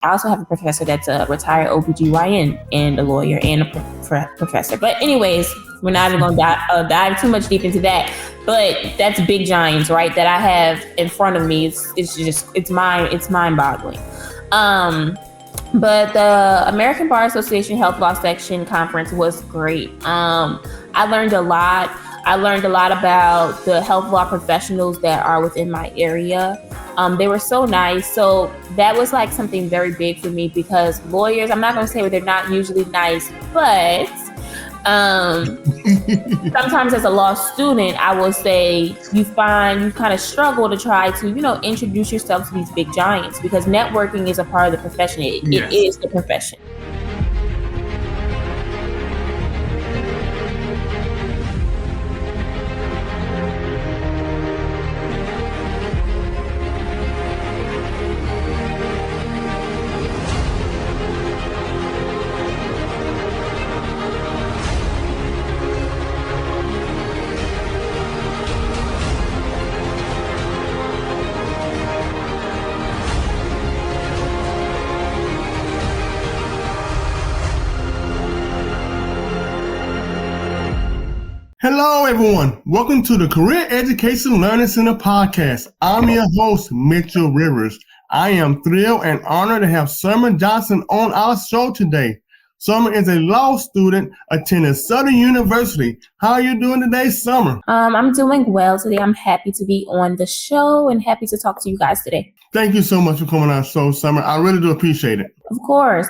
I also have a professor that's a retired OBGYN and a lawyer and a professor. But anyways, we're not even going to dive too much deep into that. But that's big giants, right, that I have in front of me. It's mind-boggling. But the American Bar Association Health Law Section Conference was great. I learned a lot. I learned a lot about the health law professionals that are within my area. They were so nice. So that was like something very big for me because lawyers, I'm not going to say they're not usually nice, but sometimes as a law student, I will say you kind of struggle to try to, introduce yourself to these big giants because networking is a part of the profession. It is the profession. Hello, everyone. Welcome to the Career Education Learning Center podcast. I'm your host, Mitchell Rivers. I am thrilled and honored to have Summer Johnson on our show today. Summer is a law student attending Southern University. How are you doing today, Summer? I'm doing well today. I'm happy to be on the show and happy to talk to you guys today. Thank you so much for coming on our show, Summer. I really do appreciate it. Of course.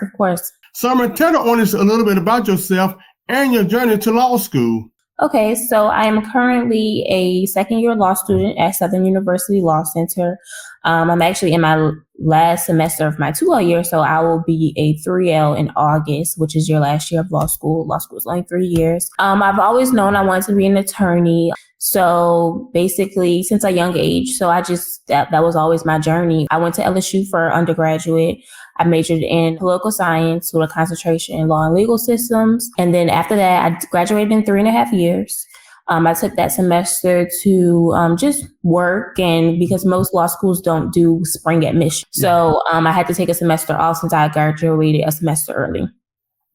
Summer, tell the audience a little bit about yourself and your journey to law school. Okay, so I am currently a second-year law student at Southern University Law Center. I'm actually in my last semester of my 2L year, so I will be a 3L in August, which is your last year of law school. Law school is only 3 years. I've always known I wanted to be an attorney. So basically, since a young age, so that was always my journey. I went to LSU for undergraduate. I majored in political science with a concentration in law and legal systems. And then after that, I graduated in 3.5 years. I took that semester to just work, and because most law schools don't do spring admission. So I had to take a semester off since I graduated a semester early.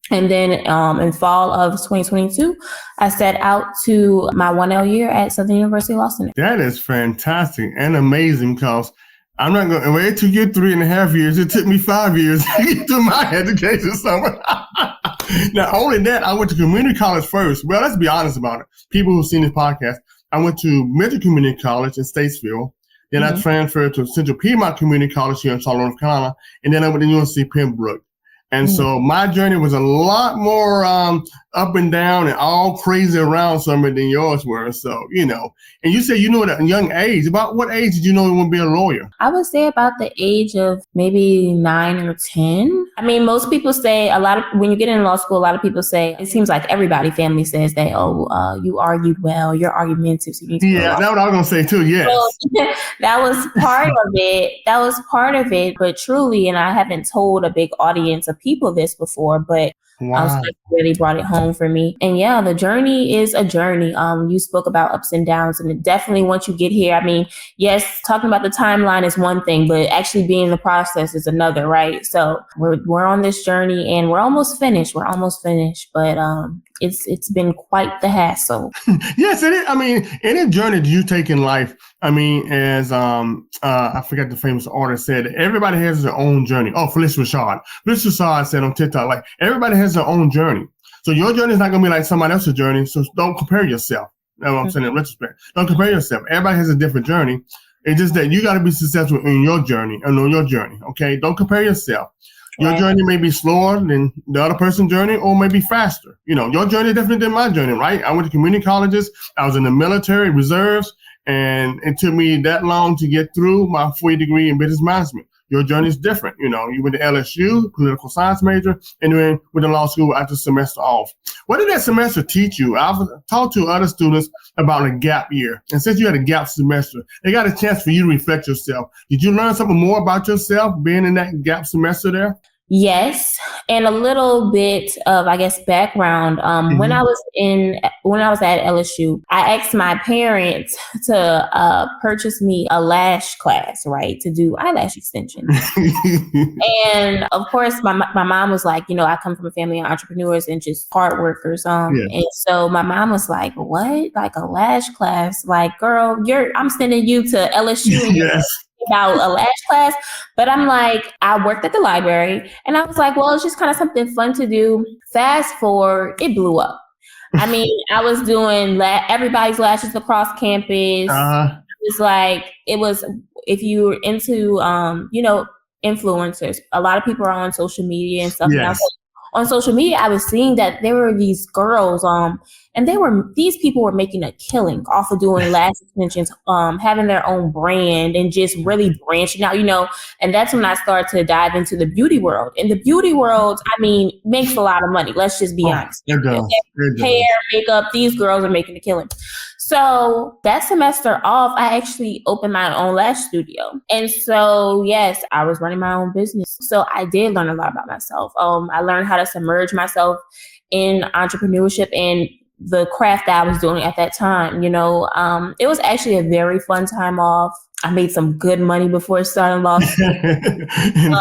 And then in fall of 2022, I set out to my 1L year at Southern University Law Center. That is fantastic and amazing because I'm not going to, it took you 3.5 years. It took me 5 years to get through my education summer. Not only that, I went to community college first. Well, let's be honest about it. People who've seen this podcast, I went to Mitchell Community College in Statesville. Then I transferred to Central Piedmont Community College here in Charlotte, North Carolina. And then I went to UNC Pembroke. And so my journey was a lot more up and down and all crazy around summer than yours were. So, and you said you knew at a young age. About what age did you know you would be a lawyer? I would say about the age of maybe 9 or 10. I mean, most people say when you get in law school, a lot of people say, it seems like family says that, you argued well, you're argumentative. So you need to that's what I was going to say too, yes. So, that was part of it. But truly, and I haven't told a big audience of people this before, but so it really brought it home for me. And yeah, the journey is a journey. You spoke about ups and downs, and definitely once you get here, I mean, yes, talking about the timeline is one thing, but actually being in the process is another, right? So we're on this journey and we're almost finished. But it's been quite the hassle. Yes, it is. I mean, any journey that you take in life, I mean, as I forgot the famous artist said, everybody has their own journey. Oh, Felicia Rashad. Felicia Rashad said on TikTok, like, everybody has their own journey. So your journey is not going to be like somebody else's journey. So don't compare yourself. That's what I'm saying in retrospect. Don't compare yourself. Everybody has a different journey. It's just that you got to be successful in your journey and on your journey. Okay, don't compare yourself. Your journey may be slower than the other person's journey, or maybe faster. Your journey is different than my journey, right? I went to community colleges. I was in the military reserves, and it took me that long to get through my 4-year degree in business management. Your journey is different. You went to LSU, political science major, and then went to law school after semester off. What did that semester teach you? I've talked to other students about a gap year. And since you had a gap semester, they got a chance for you to reflect yourself. Did you learn something more about yourself being in that gap semester there? Yes, and a little bit of, I guess, background. Mm-hmm. When I was at LSU, I asked my parents to purchase me a lash class, right, to do eyelash extensions. And of course, my mom was like, I come from a family of entrepreneurs and just hard workers. Yes. And so my mom was like, "What? Like a lash class? Like, girl, I'm sending you to LSU and you're Yes. about a lash class." But I'm like, I worked at the library and I was like, well, it's just kind of something fun to do. Fast forward, it blew up. I mean, I was doing everybody's lashes across campus. Uh, It's like, it was, if you're into, influencers, a lot of people are on social media and stuff now. So yes. on social media, I was seeing that there were these girls, and these people were making a killing off of doing lash extensions, having their own brand and just really branching out, and that's when I started to dive into the beauty world. And the beauty world, I mean, makes a lot of money. Let's just be Oh, honest. it does. It Hair, does. makeup, these girls are making a killing. So that semester off, I actually opened my own lash studio. And so, yes, I was running my own business. So I did learn a lot about myself. I learned how to submerge myself in entrepreneurship and the craft that I was doing at that time. It was actually a very fun time off. I made some good money before starting law school. And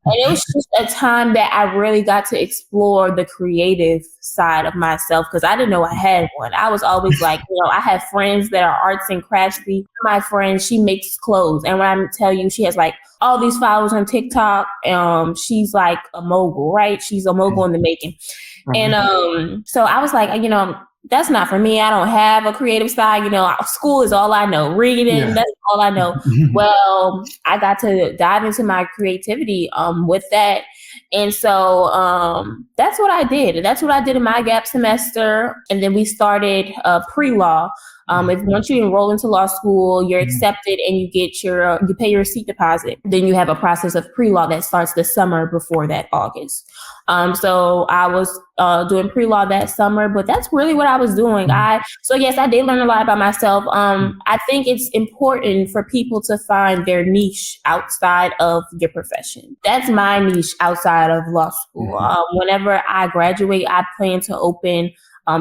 it was just a time that I really got to explore the creative side of myself because I didn't know I had one. I was always like, I have friends that are arts and craftsy. My friend, she makes clothes. And when I tell you, she has like all these followers on TikTok. She's like a mogul, right? She's a mogul in the making. And so I was like, that's not for me. I don't have a creative side. School is all I know. Reading, that's all I know. Well, I got to dive into my creativity with that. And so that's what I did. That's what I did in my gap semester. And then we started pre-law. If once you enroll into law school, you're accepted and you get you pay your seat deposit. Then you have a process of pre-law that starts the summer before that, August. So I was doing pre-law that summer, but that's really what I was doing. So yes, I did learn a lot about myself. I think it's important for people to find their niche outside of your profession. That's my niche outside of law school. Whenever I graduate, I plan to open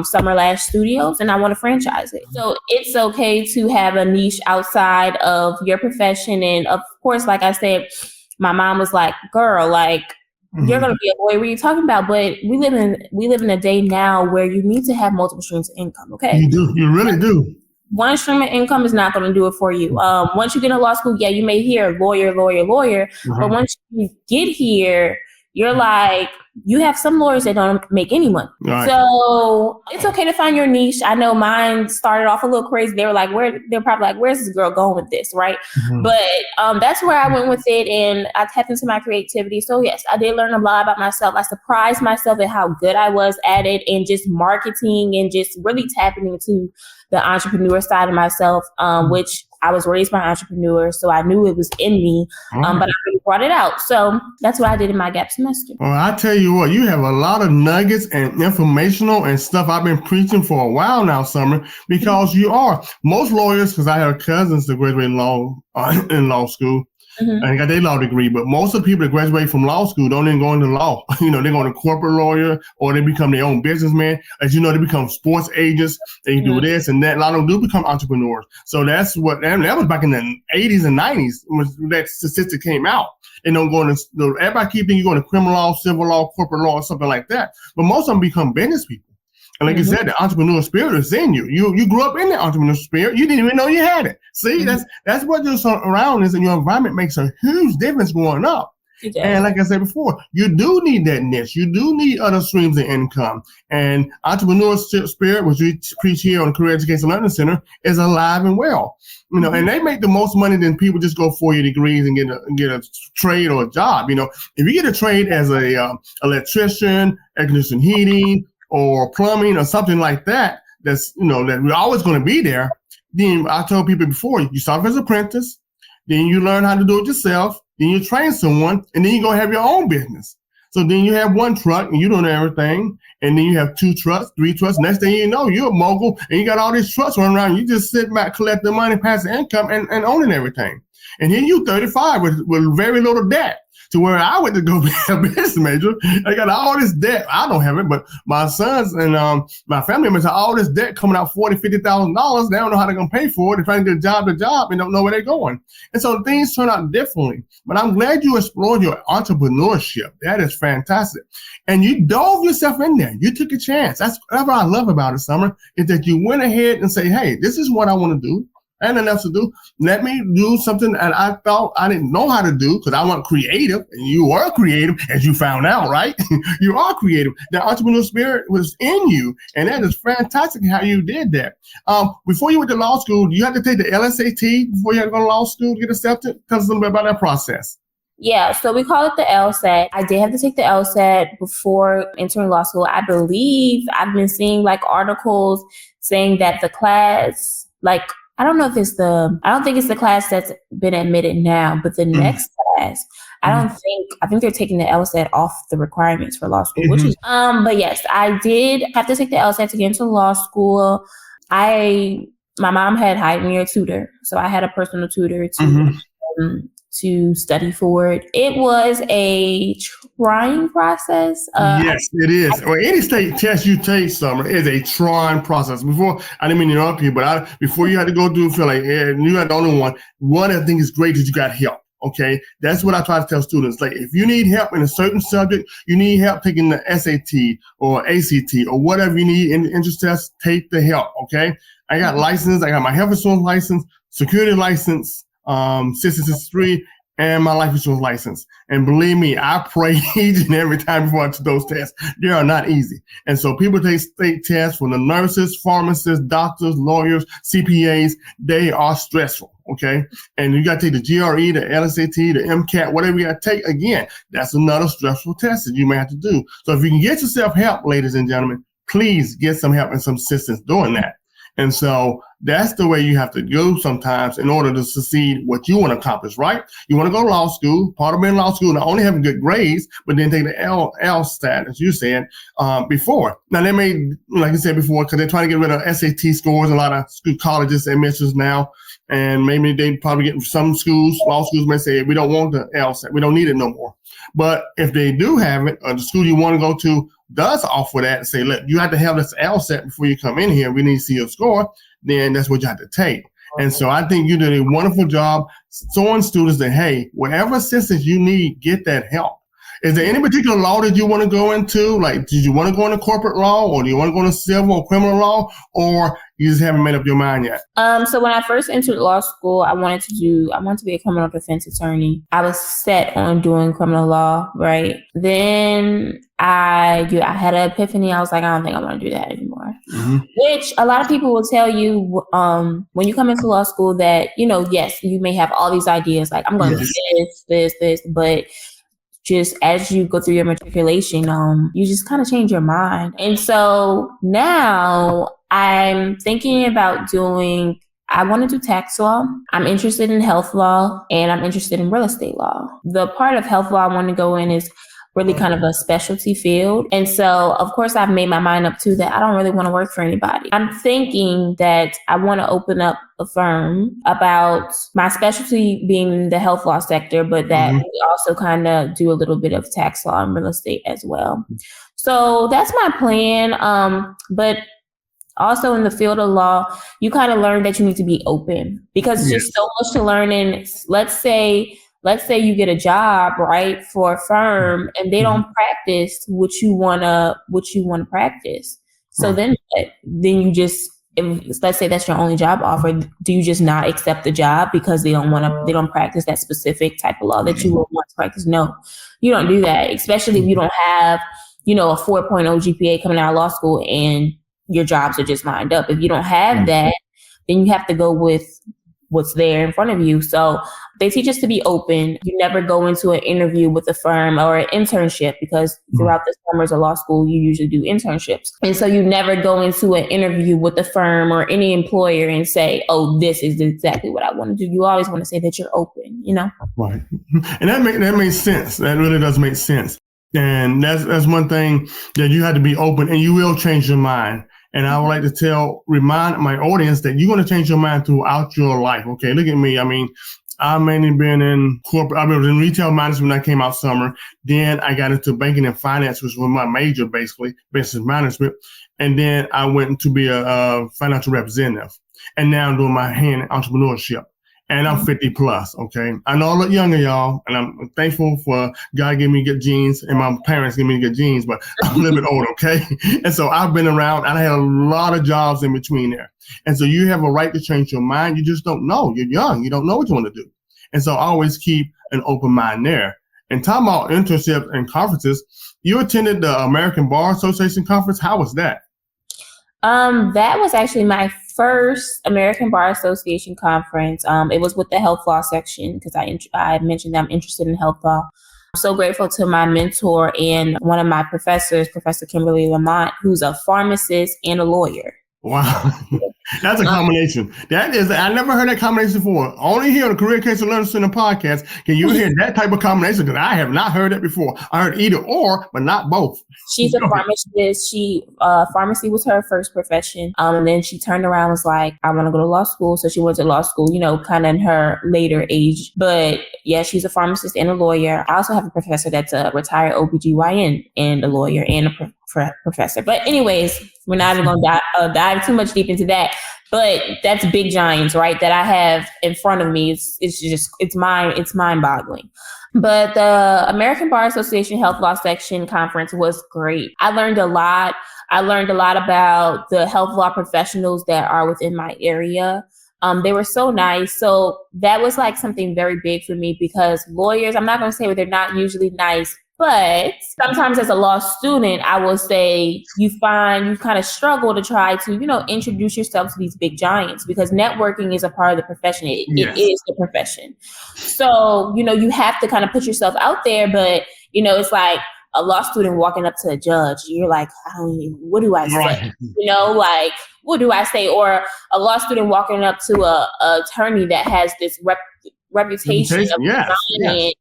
Summer Lash Studios, and I want to franchise it. So it's okay to have a niche outside of your profession. And of course, like I said, my mom was like, "Girl, like you're gonna be a lawyer. What are you talking about?" But we live in a day now where you need to have multiple streams of income. Okay, You do. You really do. one stream of income is not going to do it for you. Once you get in law school, yeah, you may hear lawyer, but once you get here, you're like, you have some lawyers that don't make any money. Right. So it's okay to find your niche. I know mine started off a little crazy. They were like, they're probably like, where's this girl going with this, right? But that's where I went with it, and I tapped into my creativity. So yes, I did learn a lot about myself. I surprised myself at how good I was at it, and just marketing and just really tapping into the entrepreneur side of myself, which I was raised by entrepreneurs, so I knew it was in me, but I really brought it out. So that's what I did in my gap semester. Well, I tell you what, you have a lot of nuggets and informational and stuff I've been preaching for a while now, Summer, because you are. Most lawyers, because I have cousins that graduated in law school, and got their law degree, but most of the people that graduate from law school don't even go into law. They're going to corporate lawyer, or they become their own businessman. As you know, they become sports agents. They do this and that. A lot of them do become entrepreneurs. So that's and that was back in the 80s and 90s when that statistic came out. They don't go into, everybody keep thinking you're going to criminal law, civil law, corporate law, or something like that. But most of them become business people. And like you said, the entrepreneur spirit is in you. You grew up in the entrepreneur spirit. You didn't even know you had it. See, that's what you're around is, and your environment makes a huge difference growing up. And like I said before, you do need that niche. You do need other streams of income. And entrepreneur spirit, which we preach here on the Career Education Learning Center, is alive and well. And they make the most money than people just go 4-year degrees and get a trade or a job. If you get a trade as a electrician, air conditioning, heating, or plumbing or something like that, that's, that we're always going to be there. Then I told people before, you start as an apprentice, then you learn how to do it yourself, then you train someone, and then you go have your own business. So then you have one truck and you doing everything, and then you have 2 trucks, 3 trucks. Next thing you know, you're a mogul and you got all these trucks running around. You just sit back, collect the money, pass the income, and owning everything. And here you 35 with very little debt. to where I went to go be a business major. I got all this debt. I don't have it, but my sons and my family members have all this debt coming out $40,000, $50,000. They don't know how they're gonna pay for it. They're trying to get job to job and don't know where they're going. And so things turn out differently. But I'm glad you explored your entrepreneurship. That is fantastic. And you dove yourself in there. You took a chance. That's what I love about it, Summer, is that you went ahead and say, hey, this is what I want to do. And enough to do. Let me do something that I thought I didn't know how to do because I wasn't creative. And you were creative, as you found out, right? You are creative. The entrepreneurial spirit was in you. And that is fantastic how you did that. Before you went to law school, you had to take the LSAT before you had to go to law school to get accepted? Tell us a little bit about that process. Yeah, so we call it the LSAT. I did have to take the LSAT before entering law school. I believe I've been seeing like articles saying that the class, like, I don't think it's the class that's been admitted now, but the next class, I think they're taking the LSAT off the requirements for law school, which is, but yes, I did have to take the LSAT to get into law school. My mom had hired me a tutor, so I had a personal tutor to study for it. It was a trying process. Yes, it is. Or any state test you take, Summer, is a trying process. Before, I didn't mean to interrupt you, but before you had to go through, feel like you had the only one. One of the things is great is you got help. Okay, that's what I try to tell students. Like, if you need help in a certain subject, you need help taking the SAT or ACT or whatever you need in the entrance test, take the help. Okay, I got license. I got my health insurance license, security license, 663, and my life insurance license. And believe me, I pray each and every time before I took those tests. They are not easy. And so people take state tests for the nurses, pharmacists, doctors, lawyers, CPAs. They are stressful. Okay. And you got to take the GRE, the LSAT, the MCAT, whatever you got to take. Again, that's another stressful test that you may have to do. So if you can get yourself help, ladies and gentlemen, please get some help and some assistance doing that. And so that's the way you have to go sometimes in order to succeed what you want to accomplish, right? You want to go to law school. Part of being in law school, not only having good grades, but then take the LSAT, as you said, before. Now, they may, like I said before, because they're trying to get rid of SAT scores, a lot of school colleges admissions now, and maybe they probably get some schools, law schools may say, we don't want the LSAT. We don't need it no more. But if they do have it, or the school you want to go to does offer that and say, look, you have to have this LSAT before you come in here. We need to see your score. Then that's what you have to take. And so I think you did a wonderful job showing students that, hey, whatever assistance you need, get that help. Is there any particular law that you want to go into? Like, did you want to go into corporate law, or do you want to go into civil or criminal law, or you just haven't made up your mind yet? So when I first entered law school, I wanted to be a criminal defense attorney. I was set on doing criminal law, right? Then I had an epiphany. I was like, I don't think I want to do that anymore. Which a lot of people will tell you when you come into law school that, yes, you may have all these ideas, like I'm going to do this, but just as you go through your matriculation, you just kind of change your mind. And so now I'm thinking about I want to do tax law. I'm interested in health law, and I'm interested in real estate law. The part of health law I want to go in is really kind of a specialty field. And so, of course, I've made my mind up too that I don't really want to work for anybody. I'm thinking that I want to open up a firm about my specialty being the health law sector, but that we also kind of do a little bit of tax law and real estate as well. So that's my plan. But also in the field of law, you kind of learn that you need to be open because it's just so much to learn. And let's say you get a job, right, for a firm, and they don't practice what you wanna practice. So then you just, let's say that's your only job offer, do you just not accept the job because they don't practice that specific type of law that you would want to practice? No, you don't do that, especially if you don't have, a 4.0 GPA coming out of law school and your jobs are just lined up. If you don't have that, then you have to go with what's there in front of you. So they teach us to be open. You never go into an interview with a firm or an internship, because throughout the summers of law school, you usually do internships. And so you never go into an interview with a firm or any employer and say, oh, this is exactly what I want to do. You always want to say that you're open, Right. And that makes sense. That really does make sense. And that's one thing that you have to be open, and you will change your mind. And I would like to remind my audience that you're going to change your mind throughout your life. Okay, look at me. I mean, I've mainly been in corporate. I've been in retail management when I came out summer. Then I got into banking and finance, which was my major, basically, business management. And then I went to be a financial representative. And now I'm doing my hand in entrepreneurship. And I'm 50 plus, okay? I know I look younger, y'all, and I'm thankful for God giving me good genes and my parents giving me good genes, but I'm a little bit old, okay? And so I've been around, and I had a lot of jobs in between there. And so you have a right to change your mind. You just don't know. You're young. You don't know what you want to do. And so I always keep an open mind there. And talking about internships and conferences, you attended the American Bar Association conference. How was that? That was actually my first American Bar Association conference. It was with the health law section because I mentioned that I'm interested in health law. I'm so grateful to my mentor and one of my professors, Professor Kimberly Lamont, who's a pharmacist and a lawyer. Wow. That's a combination. I never heard that combination before. Only here on the Career Case of Learning Center podcast can you hear that type of combination, because I have not heard that before. I heard either or, but not both. She's a pharmacist. Pharmacy was her first profession. And then she turned around and was like, I want to go to law school. So she went to law school, kind of in her later age. But yeah, she's a pharmacist and a lawyer. I also have a professor that's a retired OBGYN and a lawyer and a professor. But anyways, we're not even going to dive too much deep into that. But that's big giants, right? That I have in front of me. It's mind boggling. But the American Bar Association Health Law Section Conference was great. I learned a lot. I learned a lot about the health law professionals that are within my area. They were so nice. So that was like something very big for me, because lawyers, I'm not going to say they're not usually nice, but sometimes as a law student, I will say you kind of struggle to try to, introduce yourself to these big giants, because networking is a part of the profession. It is the profession. So, you have to kind of put yourself out there, but, it's like a law student walking up to a judge. You're like, what do I say? Right. What do I say? Or a law student walking up to a attorney that has this reputation of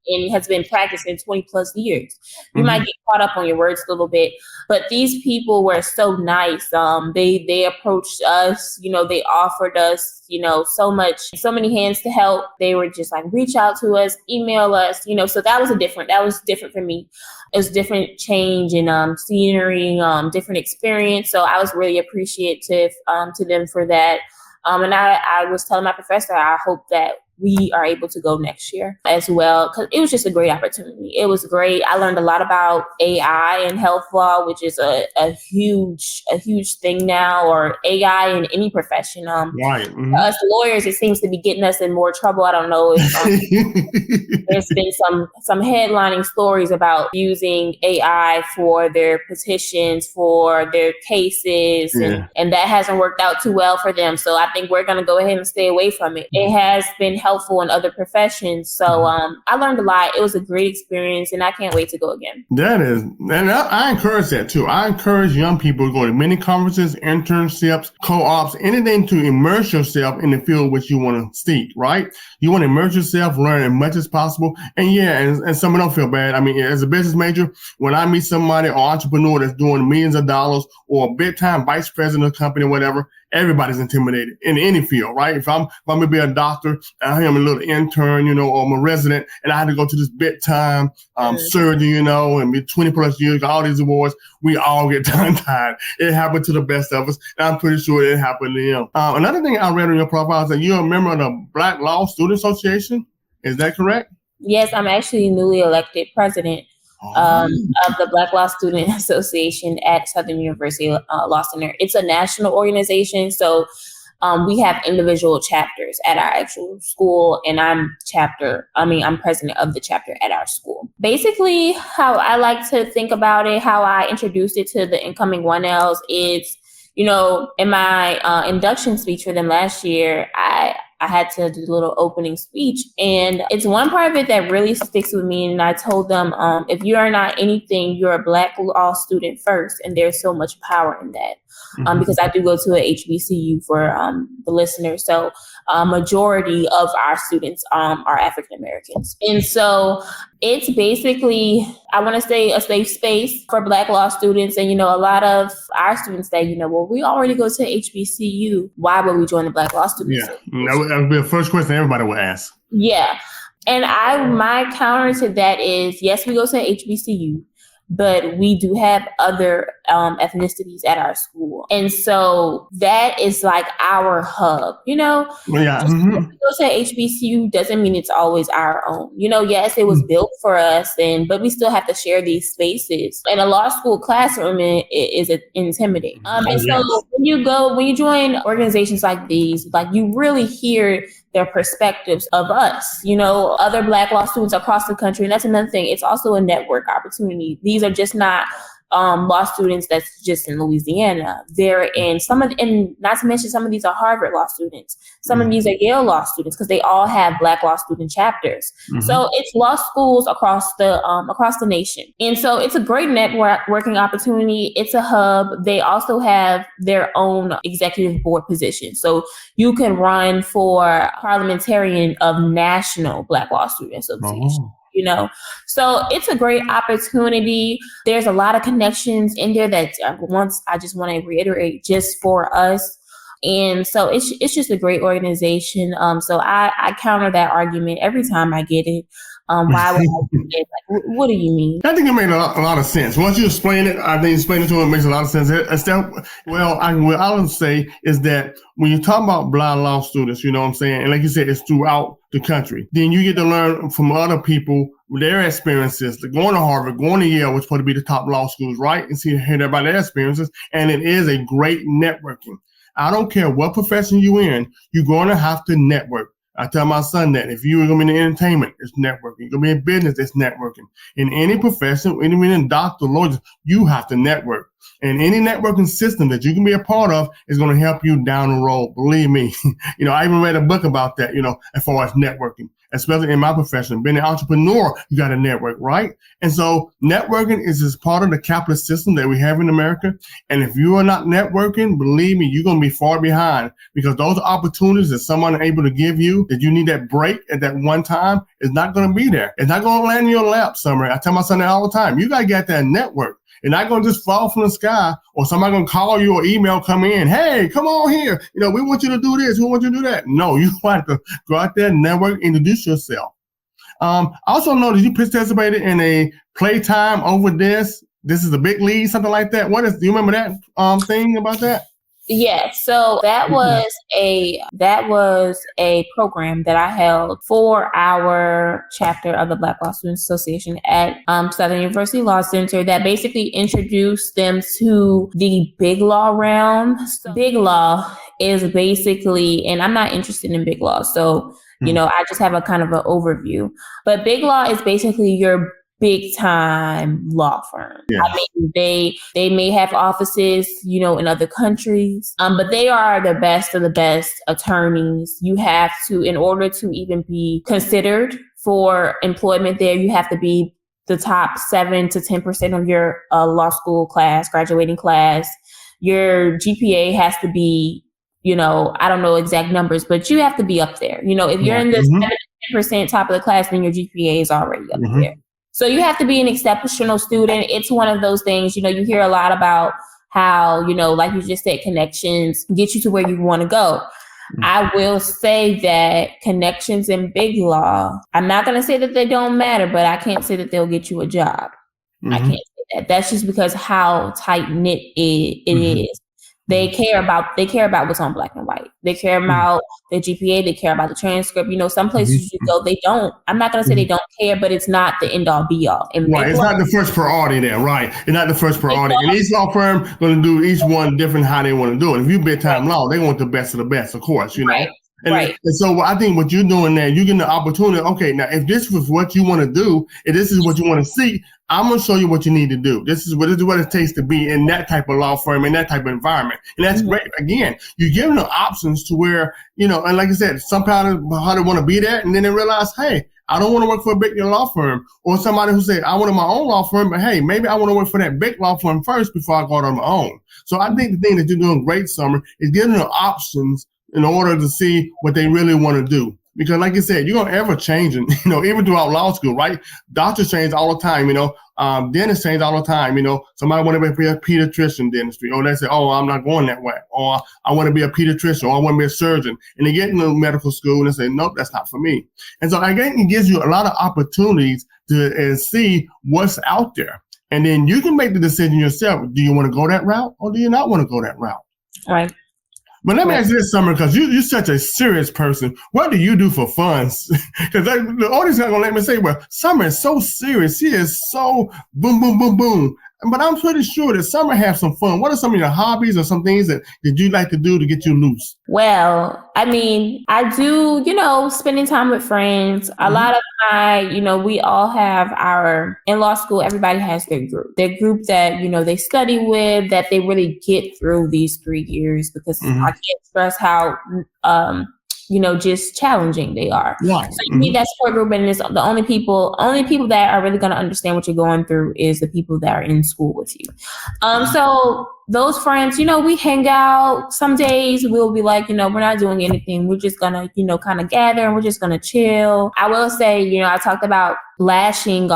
and has been practicing 20 plus years. You might get caught up on your words a little bit, but these people were so nice. They approached us, they offered us, so many hands to help. They were just like, reach out to us, email us, so that was different for me. It was different change in scenery, different experience. So I was really appreciative to them for that. And I was telling my professor, I hope that we are able to go next year as well, because it was just a great opportunity. It was great. I learned a lot about AI and health law, which is a huge thing now, or AI in any profession. Right. Us lawyers, it seems to be getting us in more trouble. I don't know if there's been some headlining stories about using AI for their petitions, for their cases, and that hasn't worked out too well for them. So I think we're going to go ahead and stay away from it. It has been helpful in other professions. So I learned a lot. It was a great experience, and I can't wait to go again. That is, and I encourage that too. I encourage young people to go to many conferences, internships, co-ops, anything to immerse yourself in the field which you want to seek, right? You want to immerse yourself, learn as much as possible. And and someone don't feel bad. I mean, as a business major, when I meet somebody or entrepreneur that's doing millions of dollars, or a big time vice president of a company or whatever, everybody's intimidated in any field, right? If I'm going to be a doctor, I am a little intern, or I'm a resident, and I had to go to this big time surgeon, and be 20 plus years, all these awards, we all get tongue-tied. It happened to the best of us, and I'm pretty sure it happened to them. Another thing I read on your profile is that you're a member of the Black Law Student Association. Is that correct? Yes, I'm actually newly elected president of the Black Law Student Association at Southern University Law Center. It's a national organization, so we have individual chapters at our actual school, and I'm president of the chapter at our school. Basically, how I like to think about it, how I introduced it to the incoming 1Ls is, in my induction speech for them last year, I had to do a little opening speech, and it's one part of it that really sticks with me. And I told them, if you are not anything, you're a Black law student first, and there's so much power in that. Because I do go to a HBCU for the listeners. So majority of our students are African Americans. And so It's basically, I want to say, a safe space for Black law students. And, a lot of our students say, well, we already go to HBCU. Why would we join the Black law students? Yeah, that would be the first question everybody would ask. Yeah. And my counter to that is, yes, we go to HBCU, but we do have other ethnicities at our school. And so that is like our hub, Yeah. Just because we go to HBCU doesn't mean it's always our own. Yes, it was built for us, but we still have to share these spaces. And a law school classroom is intimidating. And so when you join organizations like these, like you really hear their perspectives of us, other Black law students across the country. And that's another thing. It's also a network opportunity. These are just not law students that's just in Louisiana. They're in and not to mention some of these are Harvard law students. Some of these are Yale law students because they all have Black law student chapters. So it's law schools across the nation. And so it's a great networking opportunity. It's a hub. They also have their own executive board position. So you can run for parliamentarian of National Black Law Student Association. So it's a great opportunity. There's a lot of connections in there that I just want to reiterate just for us. And so it's just a great organization. So I counter that argument every time I get it. Why would I do it? Like, what do you mean? I think it made a lot of sense. Once you explain it, I think explaining to it makes a lot of sense. What I would say is that when you talk about Black law students, you know what I'm saying? And like you said, it's throughout the country. Then you get to learn from other people, their experiences, going to Harvard, going to Yale, which is supposed to be the top law schools, right? And hear about their experiences. And it is a great networking. I don't care what profession you're in, you're going to have to network. I tell my son that if you're going to be in entertainment, it's networking. You're going to be in business, it's networking. In any profession, even in doctor, lawyers, you have to network. And any networking system that you can be a part of is going to help you down the road. Believe me. I even read a book about that, as far as networking, especially in my profession. Being an entrepreneur, you got to network, right? And so networking is just part of the capitalist system that we have in America. And if you are not networking, believe me, you're going to be far behind because those opportunities that someone is able to give you, that you need that break at that one time, is not going to be there. It's not going to land in your lap, Summer. I tell my son that all the time. You got to get that network. It's not going to just fall from the sky or somebody going to call you or email come in. Hey, come on here. We want you to do this. We want you to do that. No, you have to go out there, network, introduce yourself. I also know that you participated in a playtime over this. This is a big league, something like that. Do you remember that thing about that? Yeah, so that was a program that I held for our chapter of the Black Law Students Association at Southern University Law Center that basically introduced them to the big law realm. Big law is basically, and I'm not interested in big law, so I just have a kind of an overview. But big law is basically your big time law firm. Yeah. I mean, they may have offices, in other countries, but they are the best of the best attorneys. You have to, in order to even be considered for employment there, you have to be the top 7 to 10% of your law school class, graduating class. Your GPA has to be, I don't know exact numbers, but you have to be up there. If you're in the 7 to 10% top of the class, then your GPA is already up there. So you have to be an exceptional student. It's one of those things, you hear a lot about how, like you just said, connections get you to where you want to go. I will say that connections in big law, I'm not going to say that they don't matter, but I can't say that they'll get you a job. I can't say that. That's just because how tight knit it is. They care about what's on black and white. They care about the GPA. They care about the transcript. Some places you go, they don't. I'm not going to say they don't care, but it's not the end all be all. And right. It's not the first priority there. Right. It's not the first priority. And each law firm going to do each one different how they want to do it. If you big time law, they want the best of the best, of course, Right. And so I think what you're doing there, you're getting the opportunity. Okay, now if this was what you want to do, if this is what you want to see, I'm going to show you what you need to do. This is what it takes to be in that type of law firm, in that type of environment. And that's great. Again, you're giving them options to where, and like I said, some people how they want to be there. And then they realize, hey, I don't want to work for a big law firm. Or somebody who said, I wanted my own law firm, but hey, maybe I want to work for that big law firm first before I go out on my own. So I think the thing that you're doing great, Summer, is giving them options in order to see what they really want to do. because like you said, you're gonna ever change, and even throughout law school, right? Doctors change all the time, dentists change all the time. Somebody want to be a pediatrician dentistry, or they say, oh, I'm not going that way, or I want to be a pediatrician, or I want to be a surgeon, and they get into medical school and they say, nope, that's not for me. And so I think it gives you a lot of opportunities to see what's out there, and then you can make the decision yourself. Do you want to go that route, or do you not want to go that route? Right. But let me ask you this, Summer, because you're such a serious person. What do you do for fun? Because the audience is not going to let me say, well, Summer is so serious. She is so boom, boom, boom, boom. But I'm pretty sure that Summer has some fun. What are some of your hobbies or some things that you like to do to get you loose? Well, I mean, I do, spending time with friends. A lot of we all have in law school, everybody has their group that, they study with, that they really get through these 3 years, because I can't stress how, just challenging they are. Right. So you need that support group, and it's the only people that are really going to understand what you're going through is the people that are in school with you. So those friends, we hang out. Some days we'll be like, we're not doing anything. We're just gonna, kind of gather, and we're just gonna chill. I will say, I talked about lashing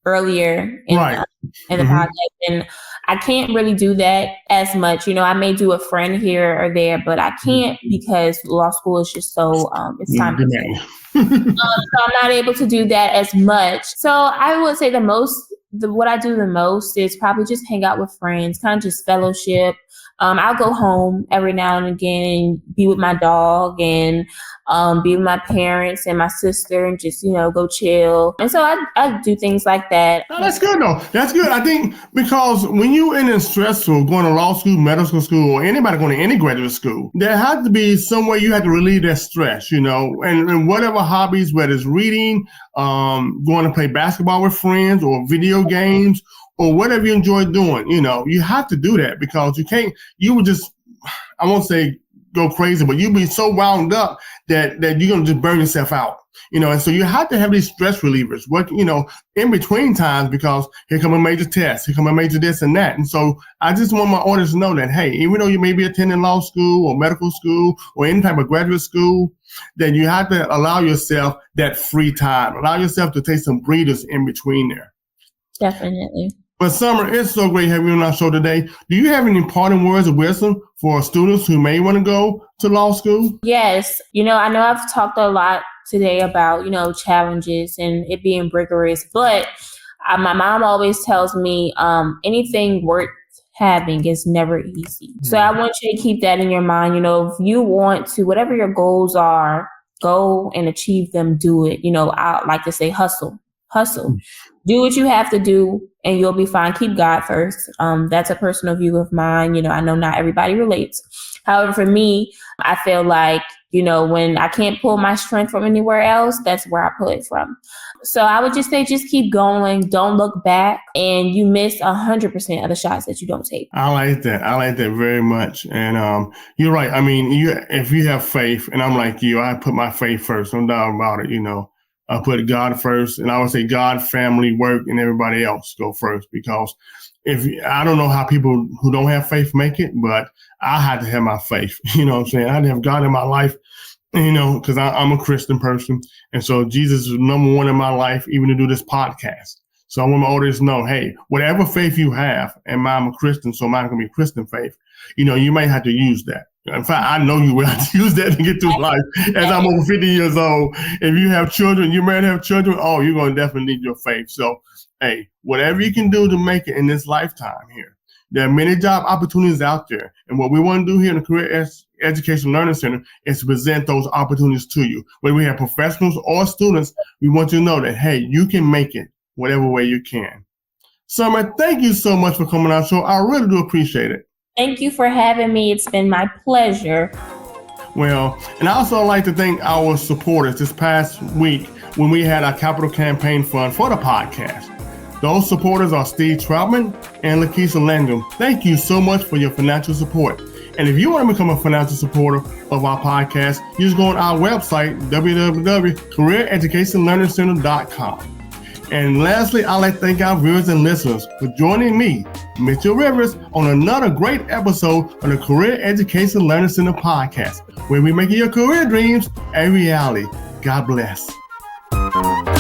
earlier in the podcast, and I can't really do that as much. I may do a friend here or there, but I can't, because law school is just so it's time consuming. So I'm not able to do that as much. So I would say what I do the most is probably just hang out with friends, kind of just fellowship. I'll go home every now and again and be with my dog, and be with my parents and my sister, and just, go chill. And so I do things like that. Oh, that's good, though. That's good. I think because when you're in stressful, going to law school, medical school, or anybody going to any graduate school, there has to be some way you have to relieve that stress, and whatever hobbies, whether it's reading, going to play basketball with friends, or video games, or whatever you enjoy doing, you have to do that, because you would just, I won't say go crazy, but you'll be so wound up that you're going to just burn yourself out, and so you have to have these stress relievers, in between times, because here come a major test, here come a major this and that. And so I just want my audience to know that, hey, even though you may be attending law school or medical school or any type of graduate school, that you have to allow yourself that free time, allow yourself to take some breathers in between there. Definitely. But Summer, it's so great having you on our show today. Do you have any parting words of wisdom for students who may want to go to law school? Yes. I know I've talked a lot today about, challenges and it being rigorous, but my mom always tells me anything worth having is never easy. So I want you to keep that in your mind. If you want to, whatever your goals are, go and achieve them, do it. I like to say hustle. Do what you have to do and you'll be fine. Keep God first. That's a personal view of mine. I know not everybody relates. However, for me, I feel like, when I can't pull my strength from anywhere else, that's where I pull it from. So I would just say, just keep going. Don't look back, and you miss 100% of the shots that you don't take. I like that very much. And you're right. I mean, if you have faith, and I'm like you, I put my faith first. No doubt about it. I put God first, and I would say God, family, work, and everybody else go first, because I don't know how people who don't have faith make it, but I had to have my faith. You know what I'm saying? I had to have God in my life, because I'm a Christian person. And so Jesus is number one in my life, even to do this podcast. So I want my audience to know, hey, whatever faith you have, and I'm a Christian, so mine's going to be Christian faith, you may have to use that. In fact, I know you will have to use that to get through life. As I'm over 50 years old, if you have children, you may have children, you're going to definitely need your faith. So, hey, whatever you can do to make it in this lifetime here. There are many job opportunities out there. And what we want to do here in the Career Education Learning Center is to present those opportunities to you. Whether we have professionals or students, we want you to know that, hey, you can make it whatever way you can. Summer, thank you so much for coming on our show. I really do appreciate it. Thank you for having me. It's been my pleasure. Well, and I also like to thank our supporters this past week when we had our capital campaign fund for the podcast. Those supporters are Steve Troutman and Lakeisha Langdon. Thank you so much for your financial support. And if you want to become a financial supporter of our podcast, you just go on our website, www.careereducationlearningcenter.com. And lastly, I'd like to thank our viewers and listeners for joining me, Mitchell Rivers, on another great episode of the Career Education Learning Center podcast, where we make your career dreams a reality. God bless.